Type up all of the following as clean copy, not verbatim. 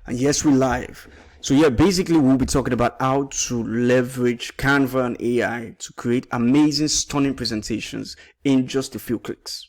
And yes, we're live. So yeah, basically we'll be talking about how to leverage Canva and AI to create amazing, stunning presentations in just a few clicks.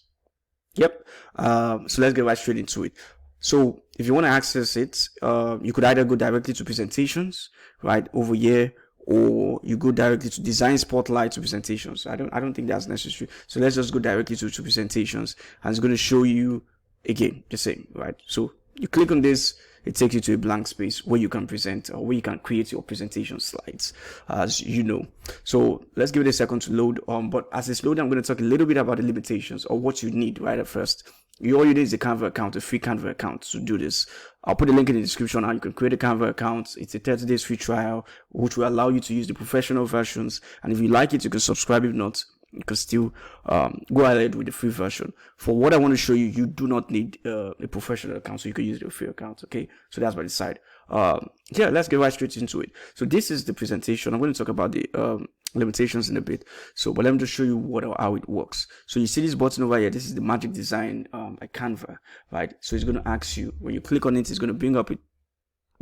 Yep. So let's get right straight into it. So if you want to access it, you could either go directly to presentations, right over here, or you go directly to design spotlight to presentations. I don't think that's necessary. So let's just go directly to presentations, and it's going to show you again the same, right? So you click on this, it takes you to a blank space where you can present or where you can create your presentation slides, as you know. So let's give it a second to load. But as it's loading, I'm going to talk a little bit about the limitations or what you need right at first. All you need is a Canva account, a free Canva account to do this. I'll put a link in the description how you can create a Canva account. It's a 30 days free trial, which will allow you to use the professional versions. And if you like it, you can subscribe. If not, you can still go ahead with the free version. For what I want to show you, you do not need a professional account, so you can use the free account. Okay, so that's by the side. Yeah, let's get right straight into it. So this is the presentation. I'm going to talk about the limitations in a bit. So, but let me just show you how it works. So you see this button over here. This is the magic design by Canva, right? So it's going to ask you, when you click on it, it's going to bring up a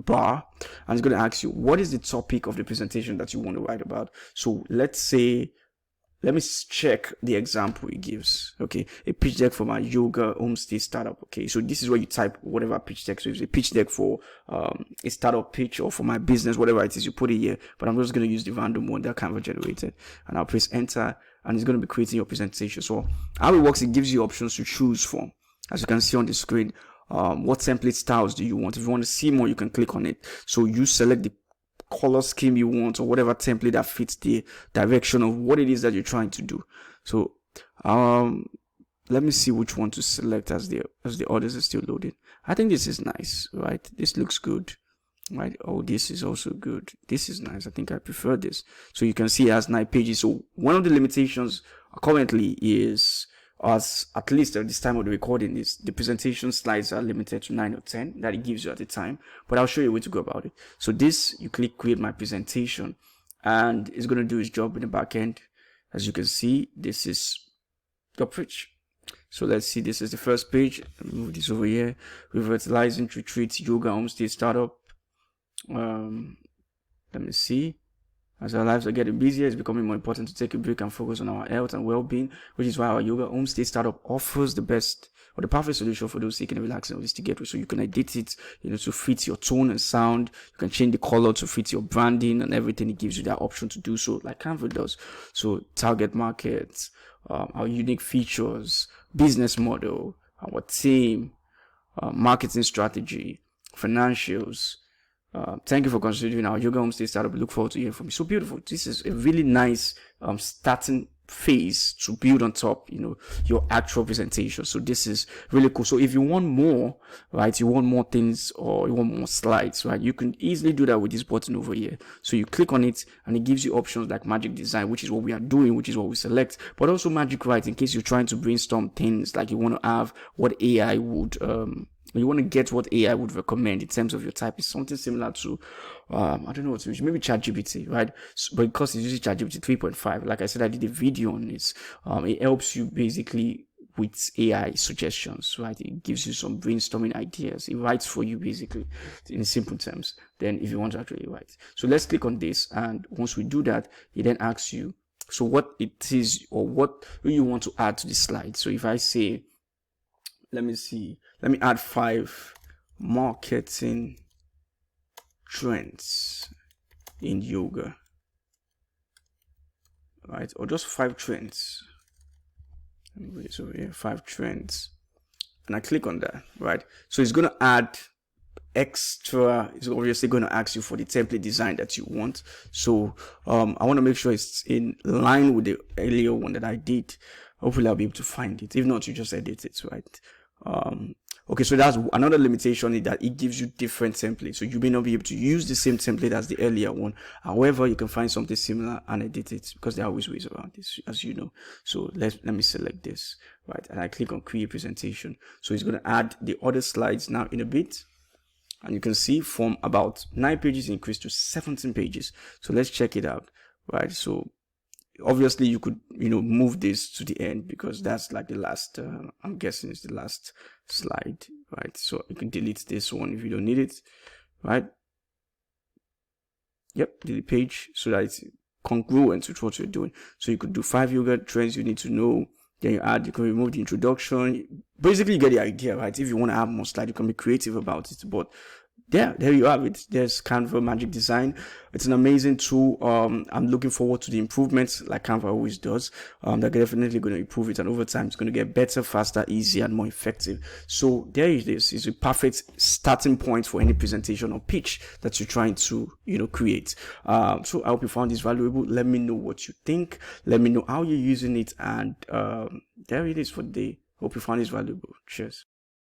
bar, and it's going to ask you what is the topic of the presentation that you want to write about. So let's say, let me check the example it gives. Okay, a pitch deck for my yoga homestay startup. Okay, so this is where you type whatever pitch deck. So it's a pitch deck for a startup pitch, or for my business, whatever it is, you put it here. But I'm just going to use the random one that Canva generated, and I'll press enter, and it's going to be creating your presentation. So how it works, it gives you options to choose from, as you can see on the screen. What template styles do you want? If you want to see more, you can click on it. So you select the color scheme you want, or whatever template that fits the direction of what it is that you're trying to do. So let me see which one to select as the others are still loading. I think this is nice, right? This looks good, right? Oh, this is also good. This is nice. I think I prefer this. So you can see it has 9 pages. So one of the limitations currently is, as at least at this time of the recording, is the presentation slides are limited to 9 or 10 that it gives you at the time. But I'll show you a way to go about it. So this, you click create my presentation, and it's going to do its job in the back end. As you can see, this is the pitch. So let's see, this is the first page. Move this over here. Revitalizing retreats, yoga homestay startup. Let me see. As our lives are getting busier, it's becoming more important to take a break and focus on our health and well-being, which is why our yoga homestay startup offers the best or the perfect solution for those seeking a relaxing holistic getaway. So you can edit it, to fit your tone and sound. You can change the color to fit your branding and everything. It gives you that option to do so, like Canva does. So target markets, our unique features, business model, our team, marketing strategy, financials. Thank you for considering our yoga homestay startup. We look forward to hearing from you. So beautiful. This is a really nice starting phase to build on top, your actual presentation. So this is really cool. So if you want more, right, you want more things, or you want more slides, right, you can easily do that with this button over here. So you click on it, and it gives you options like magic design, which is what we are doing, which is what we select, but also magic write, in case you're trying to brainstorm things, like you want to have what AI would you want to get what AI would recommend in terms of your type. Is something similar to I don't know what to use, maybe ChatGPT, right? So, but because it's using ChatGPT 3.5, like I said, I did a video on this. It helps you basically with AI suggestions, right? It gives you some brainstorming ideas. It writes for you basically in simple terms. Then if you want to actually write, so let's click on this, and once we do that, it then asks you so what it is, or what you want to add to the slide. So if I say, let me add 5 marketing trends in yoga, right? Or just 5 trends. Let me put this over here, 5 trends, and I click on that, right? So it's going to add extra. It's obviously going to ask you for the template design that you want. So I want to make sure it's in line with the earlier one that I did. Hopefully I'll be able to find it. If not, you just edit it, right? Okay, so that's another limitation, is that it gives you different templates. So you may not be able to use the same template as the earlier one. However, you can find something similar and edit it, because there are always ways around this, as you know. So let me select this, right? And I click on create presentation. So it's going to add the other slides now in a bit. And you can see from about 9 pages increase to 17 pages. So let's check it out, right? So obviously you could move this to the end, because that's like the last I'm guessing it's the last slide, right? So you can delete this one if you don't need it. right? Yep, delete page so that it's congruent with what you're doing. So you could do 5 yoga trends you need to know. Then you can remove the introduction. Basically, you get the idea, right? If you want to have more slides, you can be creative about it. But yeah, there you have it. There's Canva Magic Design. It's an amazing tool. I'm looking forward to the improvements like Canva always does. They're definitely going to improve it, and over time it's going to get better, faster, easier, and more effective. So there it is. It's a perfect starting point for any presentation or pitch that you're trying to, create. So I hope you found this valuable. Let me know what you think. Let me know how you're using it, and there it is for the day. Hope you found this valuable. Cheers.